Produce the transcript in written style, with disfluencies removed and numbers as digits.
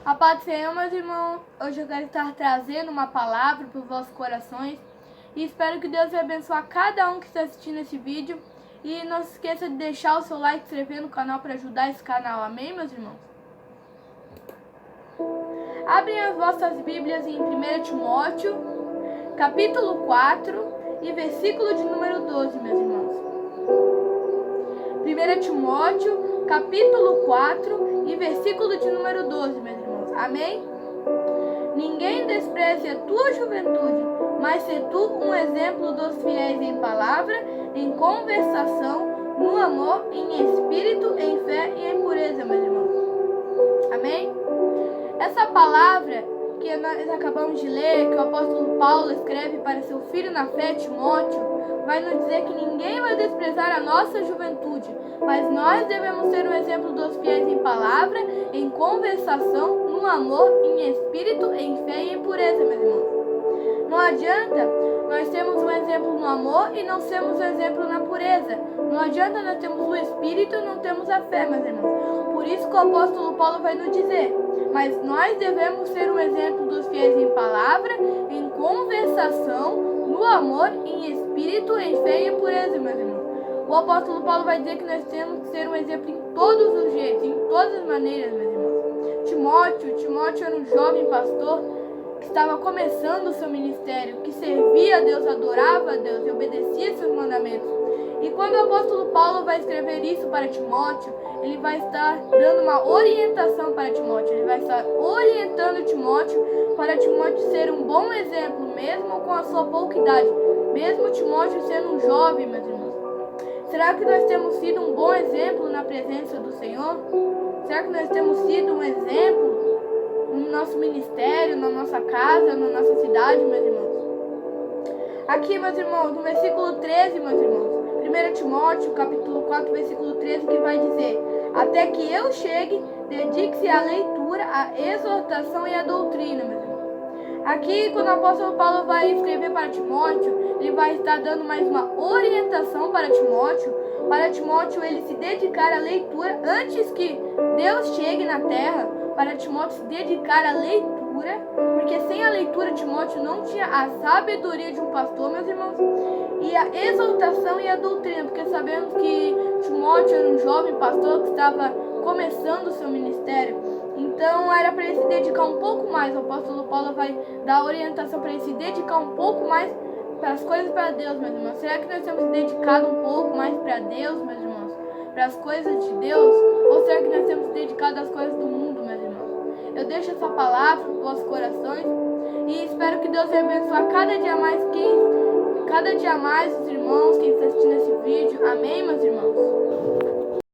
A paz do Senhor, meus irmãos. Hoje eu quero estar trazendo uma palavra para os vossos corações. E espero que Deus abençoe cada um que está assistindo esse vídeo. E não se esqueça de deixar o seu like e se inscrever no canal para ajudar esse canal. Amém, meus irmãos? Abrem as vossas Bíblias em 1 Timóteo, capítulo 4 e versículo de número 12, meus irmãos. 1 Timóteo, capítulo 4 e versículo de número 12, meus irmãos. Amém? Ninguém despreze a tua juventude, mas se tu um exemplo dos fiéis em palavra, em conversação, no amor, em espírito, em fé e em pureza, meus irmãos. Amém? Essa palavra que nós acabamos de ler, que o apóstolo Paulo escreve para seu filho na fé, Timóteo, vai nos dizer que ninguém vai desprezar a nossa juventude, mas nós devemos ser um exemplo dos fiéis em palavra, em conversação, no amor, em espírito, em fé e em pureza, meus irmãos. Não adianta nós termos um exemplo no amor e não sermos um exemplo na pureza. Não adianta nós termos o espírito e não temos a fé, meus irmãos. Por isso que o apóstolo Paulo vai nos dizer: mas nós devemos ser um exemplo dos fiéis em palavra, em conversação, no amor, em espírito, em fé e em pureza, meus irmãos. O apóstolo Paulo vai dizer que nós temos que ser um exemplo em todos os jeitos, em todas as maneiras, meus irmãos. Timóteo era um jovem pastor que estava começando o seu ministério, que servia a Deus, adorava a Deus e obedecia seus mandamentos. E quando o apóstolo Paulo vai escrever isso para Timóteo, ele vai estar dando uma orientação para Timóteo. Ele vai estar orientando Timóteo para Timóteo ser um bom exemplo, mesmo com a sua pouca idade. Mesmo Timóteo sendo um jovem, meus irmãos. Será que nós temos sido um bom exemplo na presença do Senhor? Será que nós temos sido um exemplo no nosso ministério, na nossa casa, na nossa cidade, meus irmãos? Aqui, meus irmãos, no versículo 13, meus irmãos, 1 Timóteo, capítulo 4, versículo 13, que vai dizer: até que eu chegue, dedique-se à leitura, à exortação e à doutrina, meus irmãos. Aqui, quando o apóstolo Paulo vai escrever para Timóteo, ele vai estar dando mais uma orientação para Timóteo ele se dedicar à leitura antes que Deus chegue na terra, para Timóteo se dedicar à leitura, porque sem a leitura Timóteo não tinha a sabedoria de um pastor, meus irmãos, e a exaltação e a doutrina, porque sabemos que Timóteo era um jovem pastor que estava começando o seu ministério, então era para ele se dedicar um pouco mais. O apóstolo Paulo vai dar orientação para ele se dedicar um pouco mais para as coisas para Deus, meus irmãos. Será que nós temos se dedicado um pouco mais para Deus, meus irmãos? Para as coisas de Deus? Ou será que nós temos se dedicado às coisas do mundo, meus irmãos? Eu deixo essa palavra para os vossos corações e espero que Deus abençoe cada dia mais os irmãos, quem